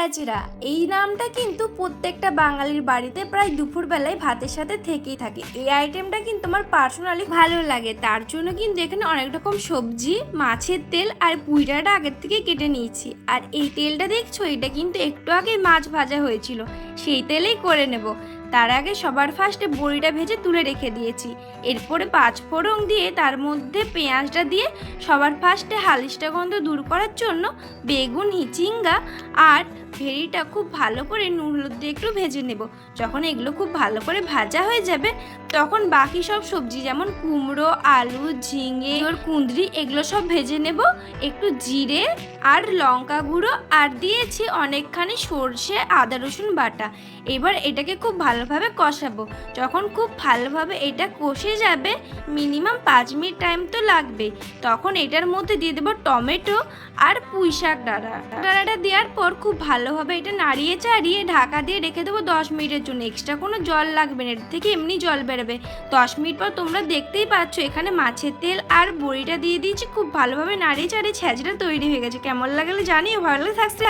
ছ্যাঁচড়া এই নামটা কিন্তু প্রত্যেকটা বাঙালির বাড়িতে প্রায় দুপুরবেলায় ভাতের সাথে থেকেই থাকে। এই আইটেমটা কিন্তু আমার পার্সোনালি ভালো লাগে, তার জন্য কিন্তু এখানে অনেক রকম সবজি, মাছের তেল আর পুঁইডাঁটা আগের থেকে কেটে নিয়েছি। আর এই তেলটা দেখছো, এটা কিন্তু একটু আগে মাছ ভাজা হয়েছিল, সেই তেলেই করে নেব। তার আগে সবার ফার্স্টে বড়িটা ভেজে তুলে রেখে দিয়েছি। এরপরে পাঁচফোড়ন দিয়ে তার মধ্যে পেঁয়াজটা দিয়ে সবার ফার্স্টে হালিশটা গন্ধ দূর করার জন্য বেগুন, হিচিঙ্গা আর ভেড়িটা খুব ভালো করে নুন হলুদ দিয়ে একটু ভেজে নেব। যখন এগুলো খুব ভালো করে ভাজা হয়ে যাবে তখন বাকি সব সবজি যেমন কুমড়ো, আলু, ঝিঙে, কুঁদরি এগুলো সব ভেজে নেব। একটু জিরে আর লঙ্কা গুঁড়ো আর দিয়েছি অনেকখানি সর্ষে, আদা রসুন বাটা। এবার এটাকে খুব ভালোভাবে কষাবো। যখন খুব ভালোভাবে এটা কষে যাবে, মিনিমাম 5 মিনিট টাইম তো লাগবে, তখন এটার মধ্যে দিয়ে দেবো টমেটো আর পুঁই শাক ডাঁটা দেওয়ার পর খুব ভালোভাবে এটা নাড়িয়ে চাড়িয়ে ঢাকা দিয়ে রেখে দেবো 10 মিনিটের জন্য। এক্সট্রা কোনো জল লাগবে না, এর থেকে এমনি জল বেরোবে। 10 মিনিট পর তোমরা দেখতেই পাচ্ছ এখানে মাছের তেল আর বড়িটা দিয়ে দিয়েছি, খুব ভালোভাবে নাড়িয়ে চাড়িয়ে ছ্যাঁচড়া তৈরি হয়ে গেছে। কেমন লাগলে জানিও, ভালো লাগলে থাকতে